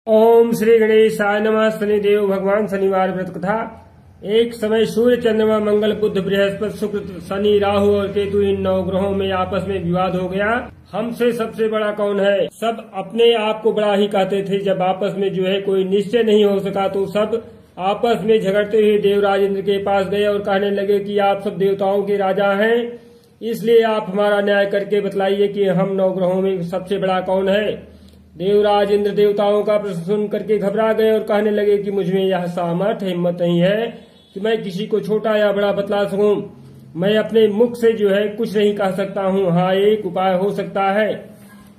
ओम श्री गणेशाय नमः। शनिदेव भगवान शनिवार व्रत कथा। एक समय सूर्य, चंद्रमा, मंगल, बुध, बृहस्पति, शुक्र, शनि, राहु और केतु इन 9 ग्रहों में आपस में विवाद हो गया। हमसे सबसे बड़ा कौन है। सब अपने आप को बड़ा ही कहते थे। जब आपस में कोई निश्चय नहीं हो सका तो सब आपस में झगड़ते हुए देवराज इंद्र के पास गए और कहने लगे कि आप सब देवताओं के राजा हैं, इसलिए आप हमारा न्याय करके बतलाइए कि हम 9 ग्रहों में सबसे बड़ा कौन है। देवराज इंद्र देवताओं का प्रश्न सुन करके घबरा गए और कहने लगे कि मुझमें यह सामर्थ हिम्मत नहीं है कि मैं किसी को छोटा या बड़ा बतला सकूं। मैं अपने मुख से कुछ नहीं कह सकता हूं। हाँ, एक उपाय हो सकता है।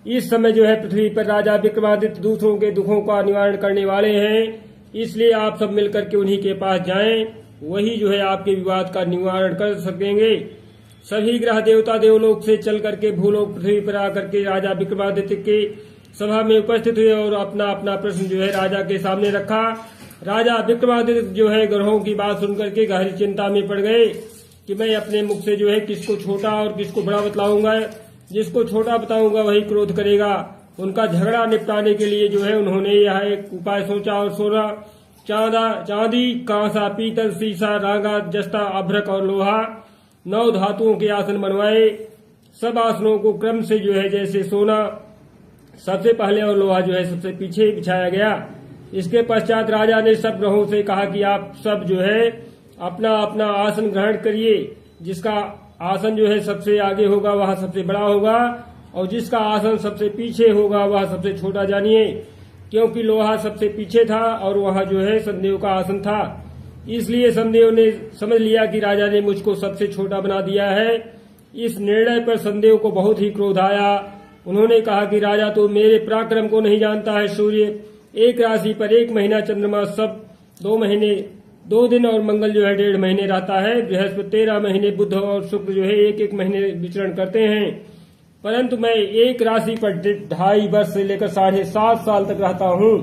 इस समय पृथ्वी पर राजा विक्रमादित्य दूसरों के दुखों का निवारण करने वाले हैं, इसलिए आप सब मिलकर के उन्हीं के पास जाएं। वही आपके विवाद का निवारण कर सकेंगे। सभी ग्रह देवता देवलोक से चल करके भूलोक पृथ्वी पर आकर के राजा विक्रमादित्य के सभा में उपस्थित हुए और अपना अपना प्रश्न राजा के सामने रखा। राजा विक्रमादित्य ग्रहों की बात सुनकर के गहरी चिंता में पड़ गए कि मैं अपने मुख से किसको छोटा और किसको बड़ा बतलाऊंगा। जिसको छोटा बताऊंगा वही क्रोध करेगा। उनका झगड़ा निपटाने के लिए उन्होंने यह एक उपाय सोचा और सोना, चांदी, कांसा, पीतल, शीशा, रांगा, जस्ता, अभ्रक और लोहा 9 धातुओं के आसन बनवाए। सब आसनों को क्रम से जैसे सोना सबसे पहले और लोहा सबसे पीछे बिछाया गया। इसके पश्चात राजा ने सब ग्रहों से कहा कि आप सब अपना अपना आसन ग्रहण करिए। जिसका आसन सबसे आगे होगा वह सबसे बड़ा होगा और जिसका आसन सबसे पीछे होगा वह सबसे छोटा जानिए। क्योंकि लोहा सबसे पीछे था और वह संदेव का आसन था, इसलिए संदेव ने समझ लिया कि राजा ने मुझको सबसे छोटा बना दिया है। इस निर्णय पर संदेव को बहुत ही क्रोध आया। उन्होंने कहा कि राजा तो मेरे पराक्रम को नहीं जानता है। सूर्य एक राशि पर 1 महीना, चंद्रमा सब 2 महीने 2 दिन और मंगल 1.5 महीने रहता है। बृहस्पति 13 महीने, बुध और शुक्र 1-1 महीने विचरण करते हैं। परंतु मैं एक राशि पर 2.5 वर्ष से लेकर 7.5 साल तक रहता हूँ।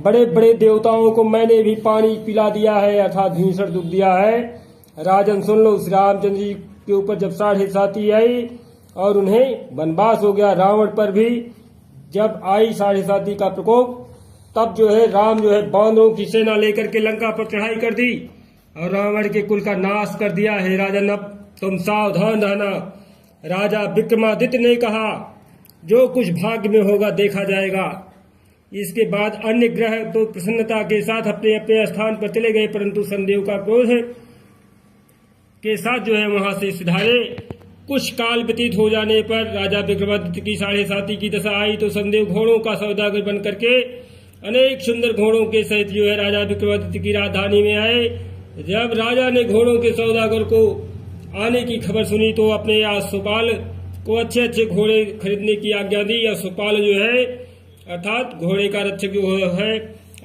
बड़े बड़े देवताओं को मैंने भी पानी पिला दिया है, अर्थात भीषण दुख दिया है। राजन सुन लो, श्री रामचंद्र जी के ऊपर जब 7.5 आई और उन्हें वनवास हो गया, रावण पर भी जब आई 7.5 का प्रकोप, तब राम बांदरों की सेना लेकर के लंका पर चढ़ाई कर दी और रावण के कुल का नाश कर दिया है। राजन अब तुम सावधान रहना। राजा विक्रमादित्य ने कहा, जो कुछ भाग्य में होगा देखा जाएगा। इसके बाद अन्य ग्रह तो प्रसन्नता के साथ अपने अपने स्थान पर चले गए, परंतु संदेव का क्रोध के साथ वहां से सुधारे। कुछ काल व्यतीत हो जाने पर राजा विक्रमादित्य की 7.5 की दशा आई तो संदेव घोड़ों का सौदागर बन करके अनेक सुंदर घोड़ों के सहित राजा विक्रमादित्य की राजधानी में आए। जब राजा ने घोड़ों के सौदागर को आने की खबर सुनी तो अपने सुपाल को अच्छे अच्छे घोड़े खरीदने की आज्ञा दी। या सुपाल अर्थात घोड़े का रक्षक है,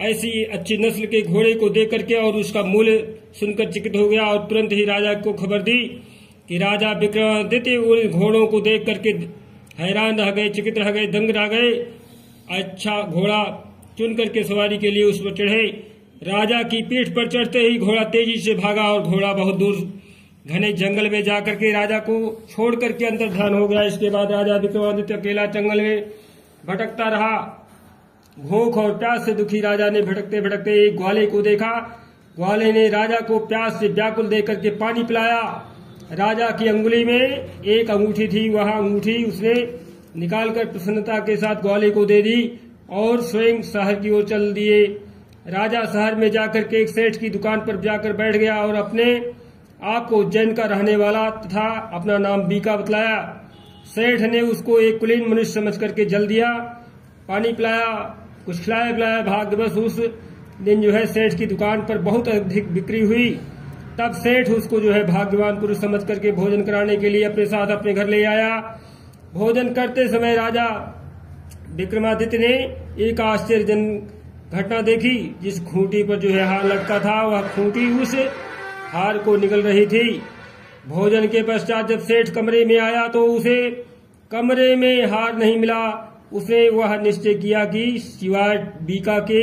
ऐसी अच्छी नस्ल के घोड़े को देख करके और उसका मूल्य सुनकर चकित हो गया और तुरंत ही राजा को खबर दी कि राजा विक्रमादित्य उन घोड़ों को देख करके हैरान रह गए, चकित रह गए, दंग रह गए। अच्छा घोड़ा चुन करके सवारी के लिए उस पर चढ़े। राजा की पीठ पर चढ़ते ही घोड़ा तेजी से भागा और घोड़ा बहुत दूर घने जंगल में जाकर के राजा को छोड़ करके अंतर ध्यान हो गया। इसके बाद राजा विक्रमादित्य अकेला जंगल में भटकता रहा। भूख और प्यास से दुखी राजा ने भटकते भटकते एक ग्वाले को देखा। ग्वाले ने राजा को प्यास से व्याकुल देख करके पानी पिलाया। राजा की अंगुली में एक अंगूठी थी, वह अंगूठी उसने निकालकर प्रसन्नता के साथ ग्वाले को दे दी और स्वयं शहर की ओर चल दिए। राजा शहर में जाकर के एक सेठ की दुकान पर जाकर बैठ गया और अपने आप को उज्जैन का रहने वाला तथा अपना नाम बीका बतलाया। सेठ ने उसको एक कुलीन मनुष्य समझ करके जल दिया, पानी पिलाया, कुछ खिलाया पिलाया। भाग्यवश उस दिन सेठ की दुकान पर बहुत अधिक बिक्री हुई। तब सेठ उसको भाग्यवान पुरुष समझ करके भोजन कराने के लिए अपने साथ अपने घर ले आया। भोजन करते समय राजा विक्रमादित्य ने एक आश्चर्यजनक घटना देखी। जिस खूंटी पर हार लटका था वह खूंटी उस हार को निकल रही थी। भोजन के पश्चात जब सेठ कमरे में आया तो उसे कमरे में हार नहीं मिला। उसने वह निश्चय किया कि सिवाय बीका के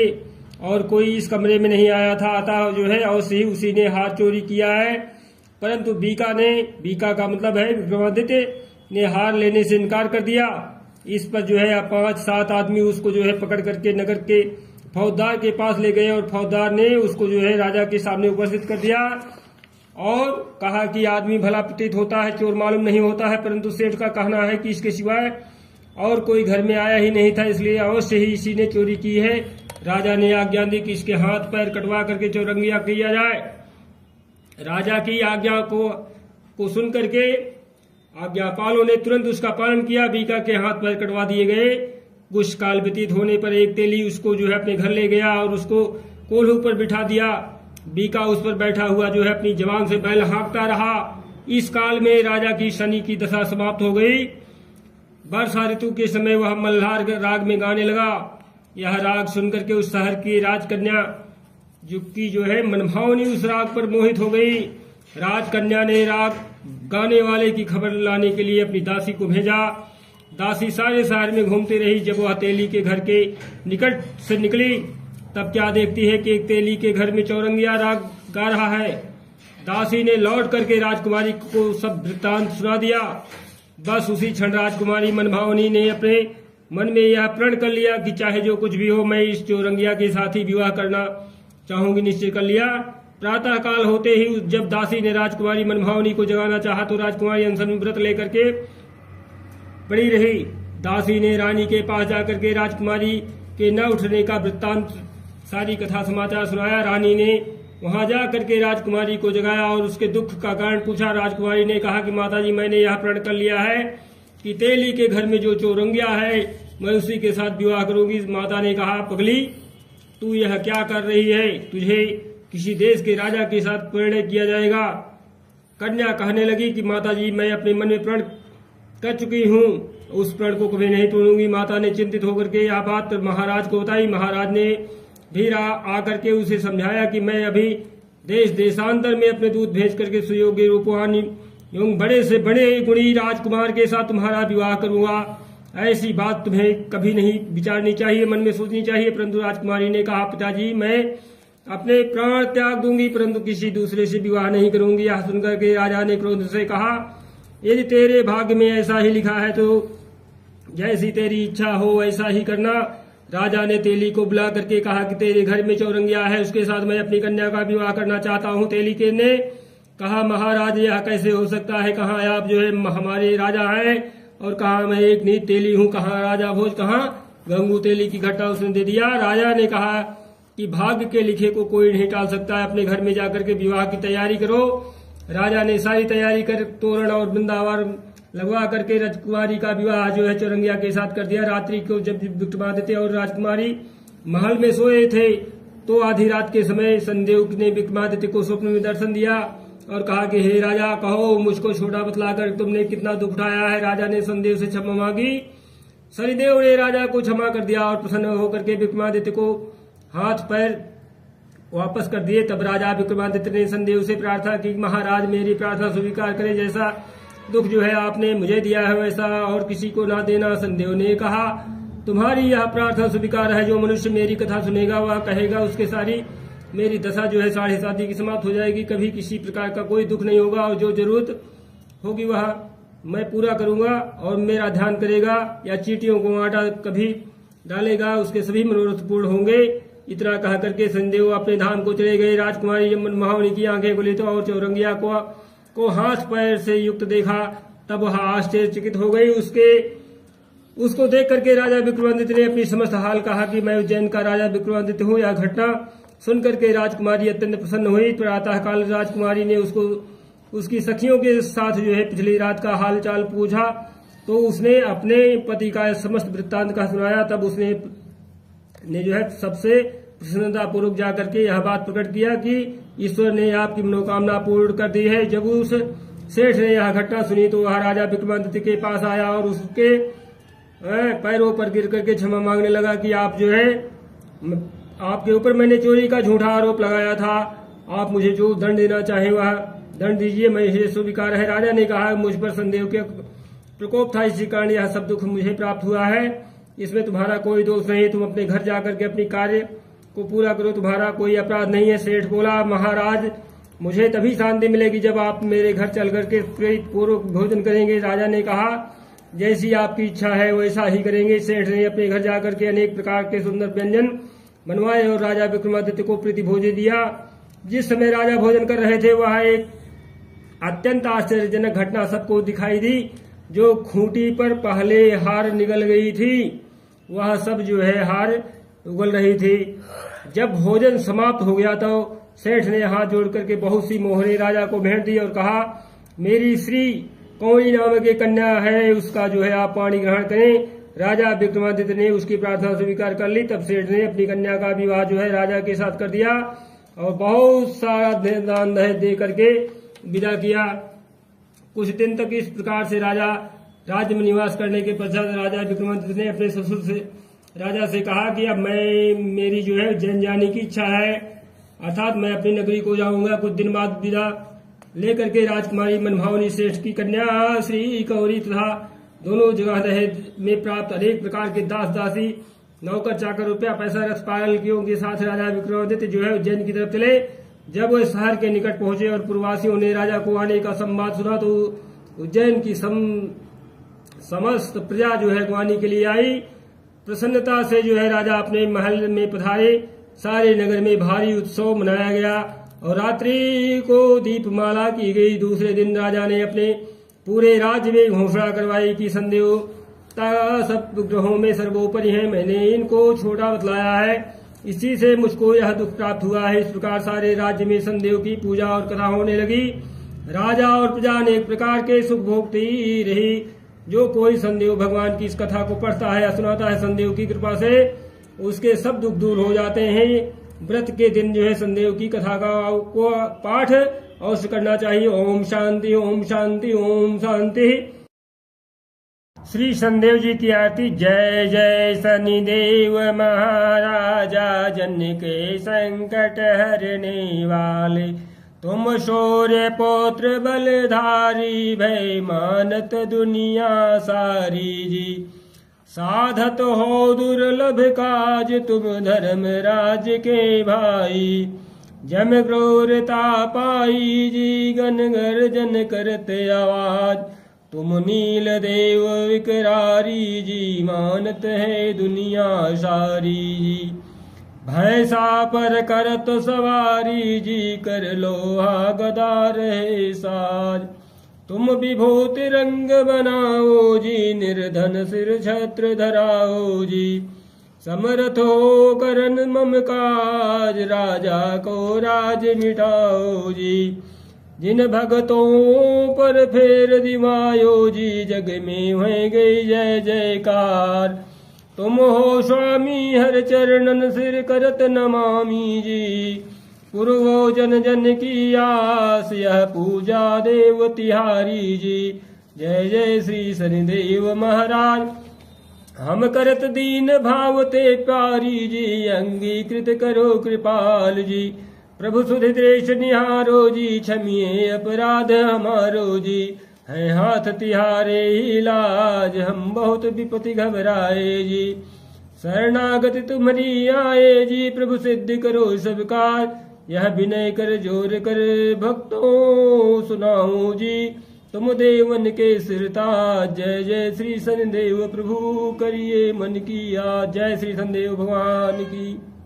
और कोई इस कमरे में नहीं आया था, अतः अवश्य ही उसी ने हार चोरी किया है। परंतु बीका का मतलब है विक्रमादित्य ने हार लेने से इनकार कर दिया। इस पर 5-7 आदमी उसको पकड़ करके नगर के फौजदार के पास ले गए और फौजदार ने उसको जो है राजा के सामने उपस्थित कर दिया और कहा कि आदमी भला प्रतीत होता है, चोर मालूम नहीं होता है, परंतु सेठ का कहना है कि इसके सिवाय और कोई घर में आया ही नहीं था, इसलिए अवश्य ही इसी ने चोरी की है। राजा ने आज्ञा दी कि इसके हाथ पैर कटवा करके चौरंगिया किया जाए। राजा की आज्ञा को सुन करके आज्ञापालों ने तुरंत उसका पालन किया। बीका के हाथ पैर कटवा दिए गए। कुछ काल व्यतीत होने पर एक तेली उसको जो है अपने घर ले गया और उसको कोल्हू पर बिठा दिया। बीका उस पर बैठा हुआ जो है अपनी जवान से बैल हाँकता रहा। इस काल में राजा की शनि की दशा समाप्त हो गई। वर्षा ऋतु के समय वह मल्हार राग में गाने लगा। यह राग सुनकर के उस शहर की राजकन्या की जो है मनभावनी उस राग पर मोहित हो गई। राजकन्या ने राग गाने वाले की खबर लाने के लिए अपनी दासी को भेजा। दासी सारे शहर में घूमती रही। जब वह तेली के घर के निकट से निकली तब क्या देखती है कि एक तेली के घर में चौरंगिया राग गा रहा है। दासी ने लौट करके राजकुमारी को सब वृत्तांत सुना दिया। बस उसी क्षण राजकुमारी मनभावनी ने अपने मन में यह प्रण कर लिया कि चाहे जो कुछ भी हो, मैं इस चौरंगिया के साथ ही विवाह करना चाहूंगी। निश्चय कर लिया। प्रातः काल होते ही जब दासी ने राजकुमारी मनभावनी को जगाना चाहा तो राजकुमारी अनशन में व्रत लेकर के पड़ी रही। दासी ने रानी के पास जाकर के राजकुमारी के न उठने का वृत्तांत सारी कथा समाचार सुनाया। रानी ने वहां जाकर के राजकुमारी को जगाया और उसके दुख का कारण पूछा। राजकुमारी ने कहा कि माताजी, मैंने यह प्रण कर लिया है कि तेली के घर में जो चौरंगिया है मैं उसी के साथ विवाह करूंगी। माता ने कहा, पगली, तू यह क्या कर रही है? तुझे किसी देश के राजा के साथ परिणय किया जाएगा। कन्या कहने लगी कि माताजी, मैं अपने मन में प्रण कर चुकी हूँ, उस प्रण को कभी नहीं तोड़ूंगी। माता ने चिंतित होकर के यह बात महाराज को बताई। महाराज ने भी आकर के उसे समझाया कि मैं अभी देश देशांतर में अपने दूत भेज करके सुयोग्य रूपवान एवं बड़े से बड़े गुणी राजकुमार के साथ तुम्हारा विवाह करूंगा। ऐसी बात तुम्हें कभी नहीं विचारनी चाहिए, मन में सोचनी चाहिए। परंतु राजकुमारी ने कहा, पिताजी, मैं अपने प्राण त्याग दूंगी परंतु किसी दूसरे से विवाह नहीं करूंगी। यह सुनकर के राजा ने क्रोध से कहा, यदि तेरे भाग्य में ऐसा ही लिखा है तो जैसी तेरी इच्छा हो वैसा ही करना। राजा ने तेली को बुला करके कहा कि तेरे घर में चौरंगिया है, उसके साथ मैं अपनी कन्या का विवाह करना चाहता हूँ। तेली के ने कहा, महाराज, यह कैसे हो सकता है? कहाँ आप जो है हमारे राजा हैं और कहा मैं एक नीच तेली हूँ। कहाँ राजा भोज, कहाँ गंगू तेली की घट्टा उसने दे दिया। राजा ने कहा कि भाग्य के लिखे को कोई नहीं टाल सकता है, अपने घर में जाकर के विवाह की तैयारी करो। राजा ने सारी तैयारी कर तोरण और वृंदावन लगवा करके राजकुमारी का विवाह जो है चौरंगिया के साथ कर दिया। रात्रि को जब विक्रमादित्य और राजकुमारी महल में सोए थे तो आधी रात के समय शनिदेव ने विक्रमादित्य को स्वप्न में दर्शन दिया और कहा कि हे राजा, कहो मुझको छोटा बतलाकर तुमने कितना दुख उठाया है। राजा ने शनिदेव से क्षमा मांगी। शनिदेव ने राजा को क्षमा कर दिया और प्रसन्न होकर के विक्रमादित्य को हाथ पैर वापस कर दिए। तब राजा विक्रमादित्य ने शनिदेव से प्रार्थना की, महाराज, मेरी प्रार्थना स्वीकार करें। जैसा दुख जो है आपने मुझे दिया है वैसा और किसी को ना देना। शनिदेव ने कहा, तुम्हारी यह प्रार्थना स्वीकार है। जो मनुष्य मेरी कथा सुनेगा वह कहेगा उसके सारी मेरी दशा जो है 7.5 की समाप्त हो जाएगी, कभी किसी प्रकार का कोई दुख नहीं होगा और जो जरूरत होगी वह मैं पूरा करूंगा और मेरा ध्यान करेगा या चींटियों को आटा कभी डालेगा, उसके सभी मनोरथ पूर्ण होंगे। इतना कह करके शनिदेव अपने धाम को चले गए। राजकुमारी जब मनभावनी की आंखें खुली तो और चौरंगिया को हाथ पैर से युक्त देखा तब वह आश्चर्यचकित हो गई। उसको देख करके राजा विक्रमादित्य ने अपनी समस्त हाल कहा कि मैं उज्जैन का राजा विक्रमादित्य हूँ। यह घटना सुनकर के राजकुमारी अत्यंत प्रसन्न हुई। प्रातः काल राजकुमारी ने उसको उसकी सखियों के साथ जो है पिछली रात का हाल चाल पूछा तो उसने अपने पति का समस्त वृत्तांत का सुनाया। तब उसने जो है सबसे प्रसन्नता पूर्वक जाकर के यह बात प्रकट किया कि ईश्वर ने आपकी मनोकामना पूर्ण कर दी है। जब उस सेठ ने यह घटना सुनी तो वह राजा विक्रमादित्य के पास आया और उसके पैरों पर गिर करके क्षमा मांगने लगा कि आप जो है आपके ऊपर मैंने चोरी का झूठा आरोप लगाया था, आप मुझे जो दंड देना चाहे वह दंड दीजिए, मैं इसे स्वीकार है। राजा ने कहा, मुझ पर संदेह के प्रकोप था, इसी कारण यह सब दुख मुझे प्राप्त हुआ है, इसमें तुम्हारा कोई दोष नहीं। तुम अपने घर जाकर के अपनी कार्य को पूरा करो, तुम्हारा कोई अपराध नहीं है। सेठ बोला, महाराज, मुझे तभी शांति मिलेगी जब आप मेरे घर चल करके प्रेरित पूर्वक भोजन करेंगे। राजा ने कहा, जैसी आपकी इच्छा है वैसा ही करेंगे। सेठ ने अपने घर जाकर के अनेक प्रकार के सुंदर व्यंजन बनवाए और राजा विक्रमादित्य को प्रीति भोजन दिया। जिस समय राजा भोजन कर रहे थे वहां एक अत्यंत आश्चर्यजनक घटना सबको दिखाई दी। जो खूंटी पर पहले हार निकल गई थी वह सब जो है हार उगल रही थी। जब भोजन समाप्त हो गया तो सेठ ने हाथ जोड़ करके बहुत सी मोहरें राजा को भेंट दी और कहा, मेरी श्री कौड़ी नाम की कन्या है, उसका जो है आप पानी ग्रहण करें। राजा विक्रमादित्य ने उसकी प्रार्थना स्वीकार कर ली। तब सेठ ने अपनी कन्या का विवाह जो है राजा के साथ कर दिया और बहुत सारा दान दहेज दे करके विदा किया। कुछ दिन तक इस प्रकार से राजा राज्य में निवास करने के पश्चात राजा विक्रमादित्य ने अपने ससुर से राजा से कहा कि अब मेरी जो है उज्जैन जाने की इच्छा है, अर्थात मैं अपनी नगरी को जाऊंगा। कुछ दिन बाद विदा लेकर के राजकुमारी मनभावनी श्रेष्ठ की कन्या श्री कौरी तथा दोनों जगह दहेज में प्राप्त अनेक प्रकार के दास दासी नौकर चाकर रुपया पैसा रथ पालकियों के साथ राजा विक्रमादित्य जो है उज्जैन की तरफ चले। जब वह शहर के निकट पहुंचे और पूर्ववासियों ने राजा को आने का संवाद सुना तो उज्जैन की समस्त प्रजा जो है ग्वानी के लिए आई। प्रसन्नता से जो है राजा अपने महल में पधारे। सारे नगर में भारी उत्सव मनाया गया और रात्रि को दीपमाला की गई। दूसरे दिन राजा ने अपने पूरे राज्य में घोषणा करवाई कि संदेवता सब ग्रहों में सर्वोपरि है, मैंने इनको छोटा बतलाया है, इसी से मुझको यह दुख प्राप्त हुआ है। इस प्रकार सारे राज्य में संदेव की पूजा और कथा होने लगी। राजा और प्रजा अनेक प्रकार के सुख भोगती रही। जो कोई संदेव भगवान की इस कथा को पढ़ता है या सुनाता है, संदेव की कृपा से उसके सब दुख दूर हो जाते हैं। व्रत के दिन जो है संदेव की कथा का पाठ अवश्य करना चाहिए। ओम शांति ओम शांति ओम शांति। श्री संदेव जी की आरती। जय जय शनिदेव महाराजा, जन के संकट हरने वाले, तुम शौर्य पौत्र बलधारी, भय मानत दुनिया सारी जी। साधत हो दुर्लभ काज, तुम धर्म राज के भाई, जम क्रूरता पाई जी, गन गर्जन करते आवाज, तुम नील देव विकरारी जी, मानत है दुनिया सारी जी। भैंसा पर करत सवारी जी, कर लोहा गदा रहे साज, तुम विभूति रंग बनाओ जी, निर्धन सिर छत्र धराओ जी। समर्थ हो करन मम काज, राजा को राज मिटाओ जी। जिन भगतों पर फेर दिवायो जी, जग में हो गई जय जयकार। तुम हो स्वामी हर चरणन सिर करत नमामि जी, पूर्वो जन जन की आस, यह पूजा देव तिहारी जी। जय जय श्री शनिदेव महाराज। हम करत दीन भाव ते प्यारी जी, अंगीकृत करो कृपाल जी। प्रभु सुधि दृश निहारो जी, क्षमिए अपराध हमारो जी। है हाथ तिहारे ही लाज, हम बहुत विपत्ति घबराए जी। शरणागति तुम्हारी आए जी, प्रभु सिद्ध करो सब काज। यह विनय कर जोर कर भक्तों सुनाओ जी, तुम देवन के सिरताज। जय जय श्री शनिदेव प्रभु, करिए मन की याद। जय श्री शनिदेव भगवान की।